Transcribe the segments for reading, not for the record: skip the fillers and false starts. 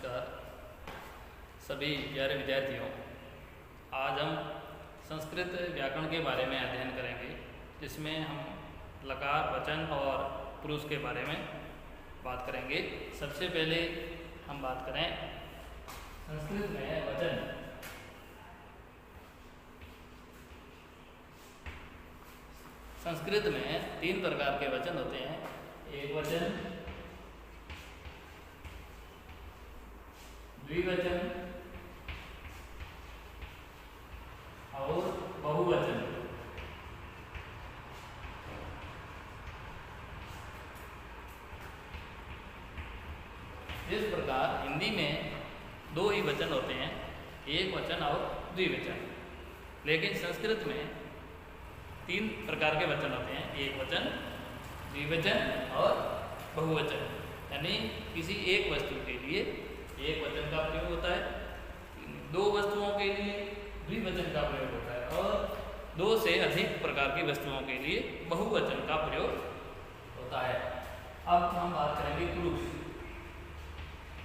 नमस्कार सभी प्यारे विद्यार्थियों। आज हम संस्कृत व्याकरण के बारे में अध्ययन करेंगे, जिसमें हम लकार, वचन और पुरुष के बारे में बात करेंगे। सबसे पहले हम बात करें संस्कृत में वचन। संस्कृत में 3 प्रकार के वचन होते हैं। एक वचन, द्विवचन और बहुवचन। इस प्रकार हिंदी में 2 ही वचन होते हैं, एक वचन और द्विवचन। लेकिन संस्कृत में 3 प्रकार के वचन होते हैं, एक वचन, द्विवचन और बहुवचन। यानी किसी एक वस्तु के लिए एक वचन का प्रयोग होता है, 2 वस्तुओं के लिए द्विवचन का प्रयोग होता है और 2 से अधिक प्रकार की वस्तुओं के लिए बहुवचन का प्रयोग होता है। अब हम बात करेंगे पुरुष।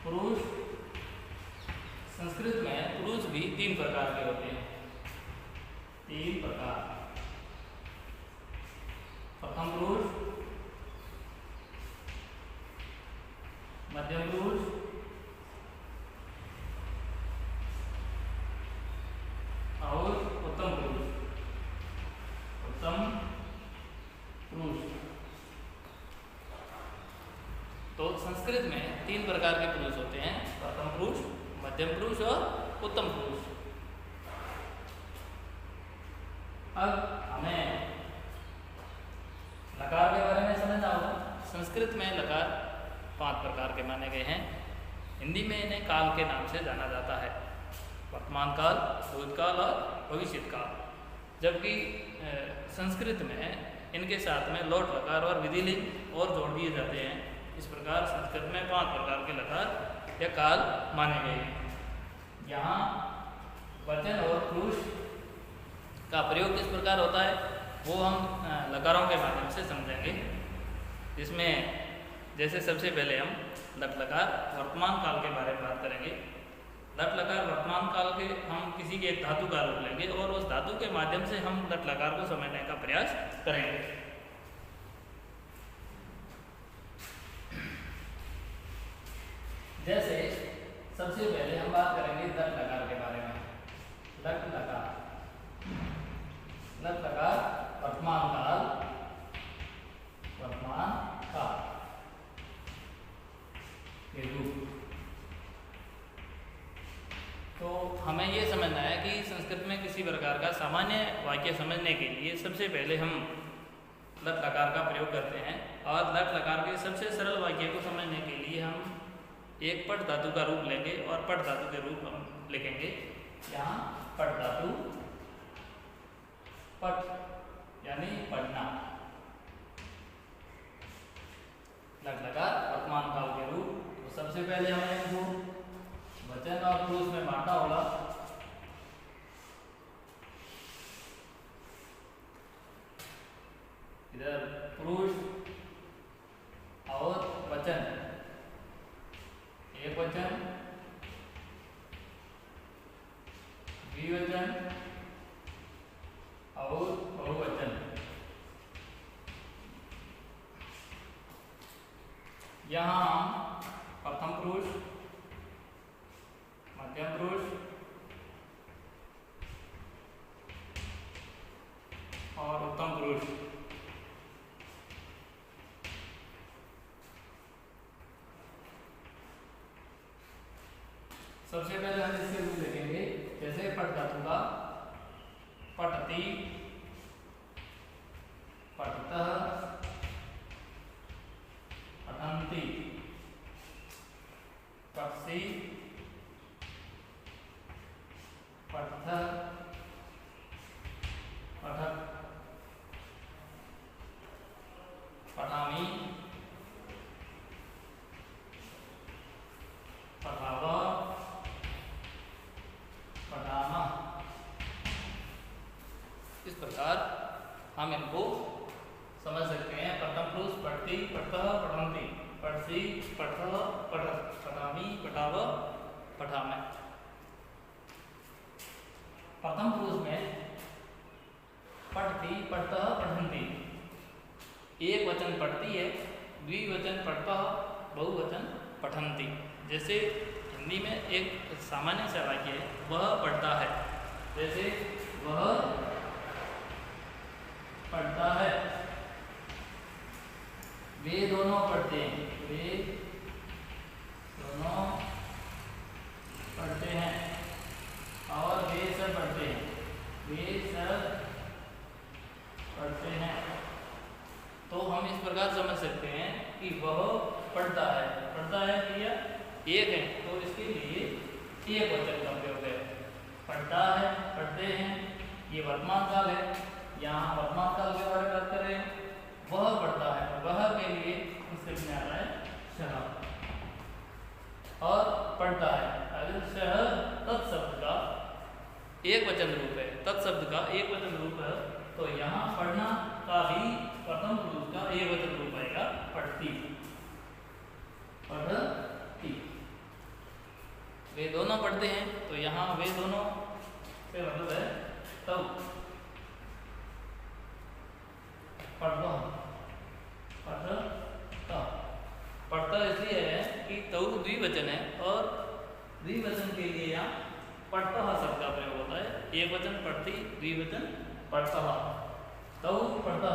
पुरुष, संस्कृत में पुरुष भी 3 प्रकार के होते हैं। 3 प्रकार। प्रथम पुरुष, मध्यम पुरुष और उत्तम पुरुष। उत्तम पुरुष। तो संस्कृत में 3 प्रकार के पुरुष होते हैं, प्रथम पुरुष, मध्यम पुरुष और उत्तम पुरुष। अब हमें लकार के बारे में समझना होगा। संस्कृत में लकार 5 प्रकार के माने गए हैं। हिंदी में इन्हें काल के नाम से जाना जाता है, वर्तमान काल, भूतकाल और भविष्य काल। जबकि संस्कृत में इनके साथ में लोट लकार और विधिलिंग और जोड़ दिए जाते हैं। इस प्रकार संस्कृत में 5 प्रकार के लकार या काल माने गए हैं। यहाँ वचन और पुरुष का प्रयोग किस प्रकार होता है वो हम लकारों के माध्यम से समझेंगे। जिसमें जैसे सबसे पहले हम लट लकार वर्तमान काल के बारे में बात करेंगे। लट लकार वर्तमान काल के हम किसी के एक धातु का रूप लेंगे और उस धातु के माध्यम से हम लट लकार को समझने का प्रयास करेंगे। जैसे सबसे पहले हम बात करेंगे लट लकार के बारे में। लट लकार, लट लकार वर्तमान काल, वर्तमान काल के रूप। तो हमें ये समझना है कि संस्कृत में किसी प्रकार का सामान्य वाक्य समझने के लिए सबसे पहले हम लट लकार का प्रयोग करते हैं। और लट लकार के सबसे सरल वाक्य को समझने के लिए हम एक पट धातु का रूप लेंगे और पट धातु के रूप हम लिखेंगे। यहाँ पट धातु, पट यानी पढ़ना। लट लकार वर्तमान काल के रूप। तो सबसे पहले हमें इनको वचन और पुरुष में बांटा होगा। इधर पुरुष और वचन, एक वचन, द्विवचन और बहुवचन। यहाँ प्रथम पुरुष, मध्यम पुरुष और उत्तम पुरुष। सबसे पहले हम इसके रूप लिखेंगे। जैसे पट धातु का पठति, पठतः, पठन्ति, पठसि, पठतः, पठत्, पठामि, पठावः, पठामः। इस प्रकार हम इनको समझ सकते हैं। प्रथम पुरुष पठति, पठतः, पठन्ति, पठ पठसी, पठः, पठत्, पठामि, पठाव, पठामः। प्रथम पुरुष में पठती, पठतः, पठन्ति। एक वचन पढ़ती है, द्विवचन पठतः, बहुवचन पठन्ति। जैसे हिंदी में एक सामान्य सा वाक्य है, वह पढ़ता है। जैसे वह पढ़ता है, वे दोनों पढ़ते हैं, वे दोनों पढ़ते हैं, और वे सब पढ़ते हैं, वे सब पढ़ते हैं। तो हम इस प्रकार समझ सकते हैं कि वह पढ़ता है, पढ़ता है क्रिया एक है, तो इसके लिए एक वचन का प्रयोग है। पढ़ता है, पढ़ते हैं, ये वर्तमान काल है, यहाँ वर्तमान काल के बारे में बात कर रहे हैं। वह पढ़ता है, वह के लिए इससे क्या आ रहा है, शह, और पढ़ता है। अगर शह तत्शब्द का एक वचन रूप है, तत्शब्द का एक वचन रूप है, तो यहाँ पढ़ना का भी प्रथम पुरुष का एक वचन रूप आएगा, पढ़ती, पढ़ती। वे दोनों पढ़ते हैं, तो यहाँ वे दोनों से मतलब है तब, पढ़ता, पढ़ता, पढ़ता इसलिए है कि तऊ द्विवचन है, और द्विवचन के लिए यहाँ पढ़ता शब्द का प्रयोग होता है। एक वचन पढ़ती, द्विवचन पढ़ता, तऊ पढ़ता,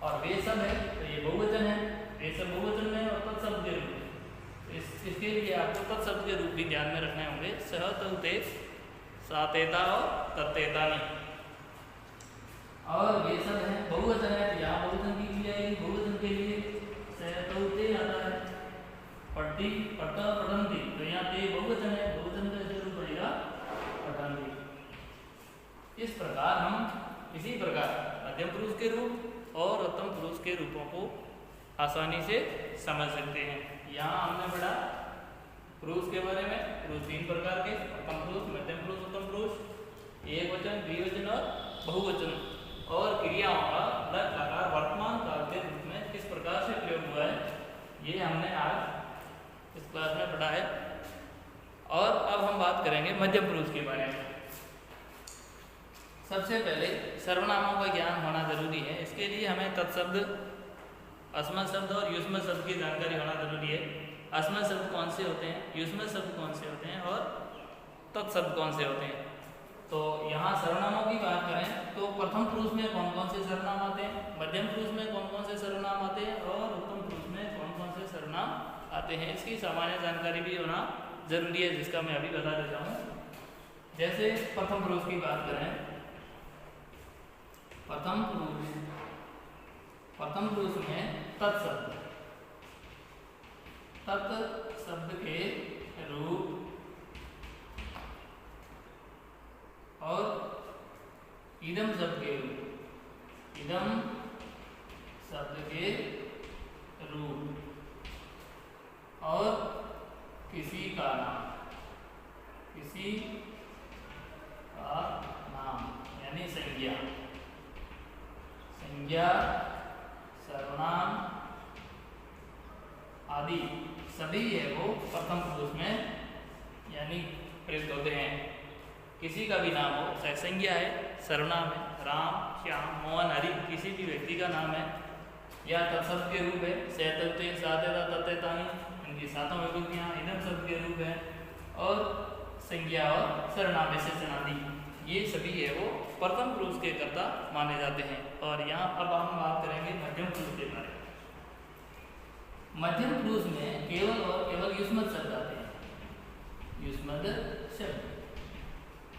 और वे सब है, तो ये बहुवचन है, वे सब बहुवचन में और तत्शब्द के रूप। इसके लिए आपको तत्शब्द के रूप भी ध्यान में रखने होंगे। सह, तऊ, ते, सातेता और तत्तेता नहीं। और वे सब है बहुवचन है, तो यहाँ बहुवचन की क्रिया है, बहुवचन के लिए सह, तऊ, ते आता है। पढ़ती, पढ़ता, पठन्ति, तो यहाँ ते बहुवचन है, बहुवचन का जरूर पड़ेगा पठन्ति। इस प्रकार हम इसी प्रकार मध्यम पुरुष के रूप और उत्तम पुरुष के रूपों को आसानी से समझ सकते हैं। यहाँ हमने पढ़ा पुरुष के बारे में, पुरुष तीन प्रकार के, प्रथम पुरुष, मध्यम पुरुष, उत्तम पुरुष, एक वचन, द्विवचन और बहुवचन, और क्रियाओं का लगातार वर्तमान काल के रूप में किस प्रकार से प्रयोग हुआ है, ये हमने आज इस क्लास में पढ़ा है। और अब हम बात करेंगे मध्यम पुरुष के बारे में। सबसे पहले सर्वनामों का ज्ञान होना जरूरी है। इसके लिए हमें तत्शब्द, अस्मत् शब्द और युष्मत् शब्द की जानकारी होना जरूरी है। अस्मत् शब्द कौन से होते हैं, युष्मत् शब्द कौन से होते हैं, और तत्शब्द कौन से होते हैं। तो यहाँ सर्वनामों की बात करें तो प्रथम पुरुष में कौन कौन से सर्वनाम आते हैं, मध्यम पुरुष में कौन कौन से सर्वनाम आते हैं, और उत्तम पुरुष में कौन कौन से सर्वनाम आते हैं, इसकी सामान्य जानकारी भी होना जरूरी है, जिसका मैं अभी बता देता हूँ। जैसे प्रथम पुरुष की बात करें, प्रथम पुरुष में तत्शब्द, तत्शब्द के रूप और इदम शब्द के रूप, इदम शब्द के रूप, और किसी का नाम, किसी का नाम यानी संज्ञा, संज्ञा, सर्वनाम आदि सभी है वो प्रथम पुरुष में यानी प्रयुक्त होते हैं। किसी का भी नाम हो, चाहे संज्ञा है, सर्वनाम है, राम, श्याम, मोहन, हरि, किसी भी व्यक्ति का नाम है, या तत्शब्द के रूप है, सहतते, सातेता, तत्तेतानि, इनकी सातों विभक्तियाँ इदम शब्द के रूप है, और संज्ञा और सर्वनाम विशेषण आदि ये सभी है वो प्रथम पुरुष के कर्ता माने जाते हैं। और यहाँ अब हम बात करेंगे मध्यम पुरुष के बारे में। मध्यम पुरुष में केवल और केवल युष्मत् शब्द आते हैं। युष्मत् शब्द,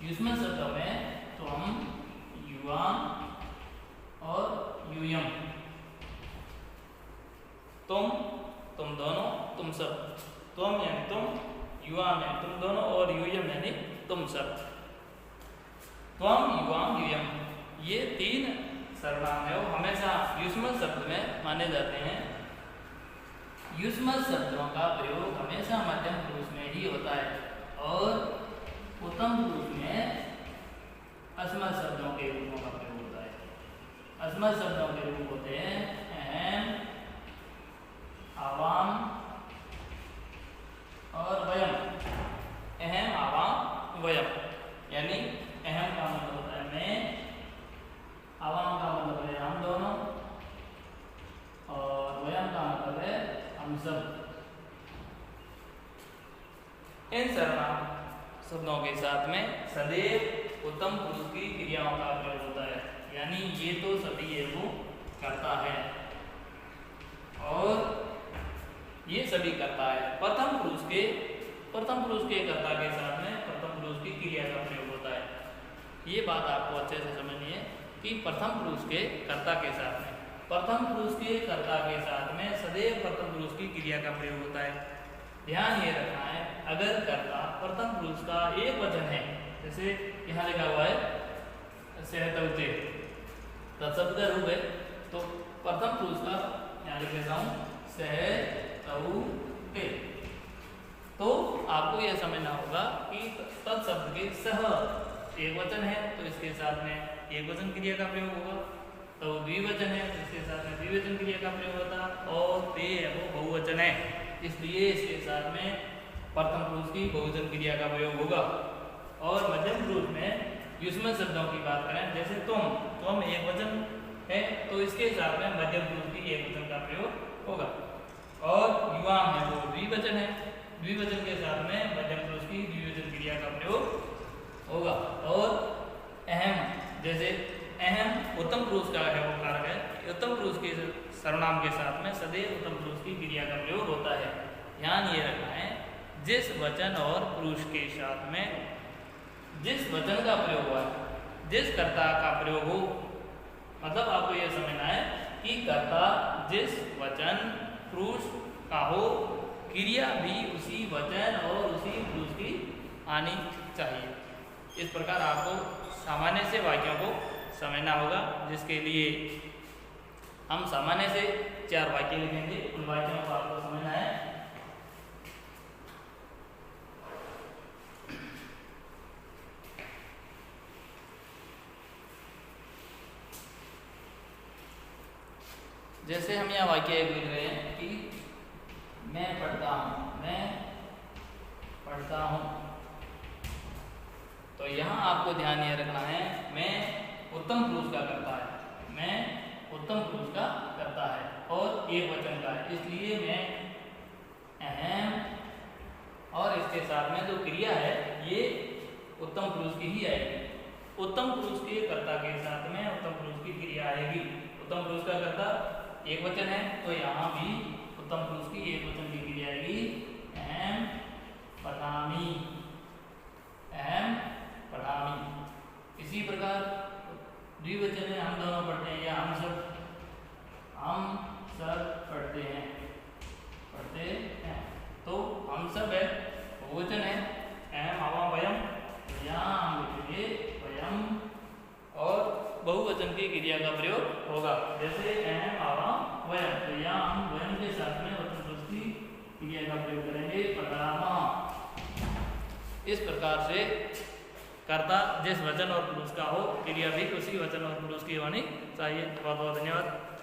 युष्मत् शब्दों में तो हम युवाम और यूयम, तुम दोनों, तुम सब, तुम यानी तुम, युवाम यानी तुम दोनों, और यूयम यानी तुम सब। त्वम, युवाम, यूयम, ये तीन सर्वनाम है वो हमेशा युष्मत् शब्द में माने जाते हैं। युष्मत् शब्दों का प्रयोग हमेशा मध्यम पुरुष में ही होता है, और उत्तम पुरुष में अस्मत् शब्दों के रूपों का प्रयोग होता है। अस्मत् शब्दों के रूप होते हैं अहम, आवाम, वयम का मतलब है हम सब। इन सर्वनाम शब्दों के साथ में सदैव उत्तम पुरुष की क्रियाओं का प्रयोग होता है, यानी ये तो सभी एवं करता है और ये सभी करता है। प्रथम पुरुष के कर्ता के साथ में प्रथम पुरुष की क्रिया का प्रयोग होता है। ये बात आपको अच्छे से समझनी है कि प्रथम पुरुष के कर्ता के साथ में सदैव प्रथम पुरुष की क्रिया का प्रयोग होता है। ध्यान ये रखना है, अगर कर्ता प्रथम पुरुष का एक वचन है, जैसे यहाँ लिखा हुआ है सहतौते, तत्शब्द का रूप है, तो प्रथम पुरुष का यहाँ लिख लेता हूँ सहतौते, तो आपको यह समझना होगा कि तत्शब्द के सह एक वचन है तो इसके साथ में एक वचन क्रिया का प्रयोग होगा, तो द्विवचन है तो इसके साथ में द्विवचन क्रिया का प्रयोग होता, और ते वो बहुवचन है इसलिए इसके साथ में प्रथम पुरुष की बहुवचन क्रिया का प्रयोग होगा। और मध्यम पुरुष में युष्मन शब्दों की बात करें, जैसे तुम एक वचन है तो इसके साथ में मध्यम पुरुष की एक वचन का प्रयोग होगा। और युवाम है वो द्विवचन है, द्विवचन के साथ में मध्यम पुरुष की द्विवचन क्रिया का प्रयोग होगा। और अहम, जैसे अहम उत्तम पुरुष का है वो कारक है, उत्तम पुरुष के सर्वनाम के साथ में सदैव उत्तम पुरुष की क्रिया का प्रयोग होता है। ध्यान ये रखना है, जिस वचन और पुरुष के साथ में जिस वचन का प्रयोग हुआ है, जिस कर्ता का प्रयोग हो, मतलब आपको यह समझना है कि कर्ता जिस वचन पुरुष का हो, क्रिया भी उसी वचन और उसी पुरुष की आनी चाहिए। इस प्रकार आपको सामान्य से वाक्यों को समझना होगा, जिसके लिए हम सामान्य से 4 वाक्य लिखेंगे, उन वाक्यों को आपको समझना है। जैसे हम यहाँ वाक्य एक लिख रहे हैं कि मैं पढ़ता हूँ, तो यहाँ आपको ध्यान ये रखना है, मैं उत्तम पुरुष का करता है, मैं उत्तम पुरुष का करता है और एक वचन का है, इसलिए मैं अहम और इसके साथ में जो क्रिया है ये उत्तम पुरुष की ही आएगी। उत्तम पुरुष के कर्ता के साथ में उत्तम पुरुष की क्रिया आएगी। उत्तम पुरुष का कर्ता एक वचन है तो यहाँ भी उत्तम पुरुष की एक वचन की क्रिया आएगी, अहम पठामी, अहम पठामी। इसी प्रकार द्विवचन में हम दोनों पढ़ते हैं या हम सब पढ़ते हैं, तो हम सब है बहुवचन है, अहम आवा वयम, यहाँ हम लिखेंगे वयम और बहुवचन की क्रिया का प्रयोग होगा। जैसे अहम आवा वयम, तो यहाँ हम वयम के साथ में उत्तम पुरुष की क्रिया का प्रयोग करेंगे, पठामा। इस प्रकार से कर्ता जिस वचन और पुरुष का हो, क्रिया भी उसी वचन और पुरुष की होनी चाहिए। बहुत बहुत धन्यवाद।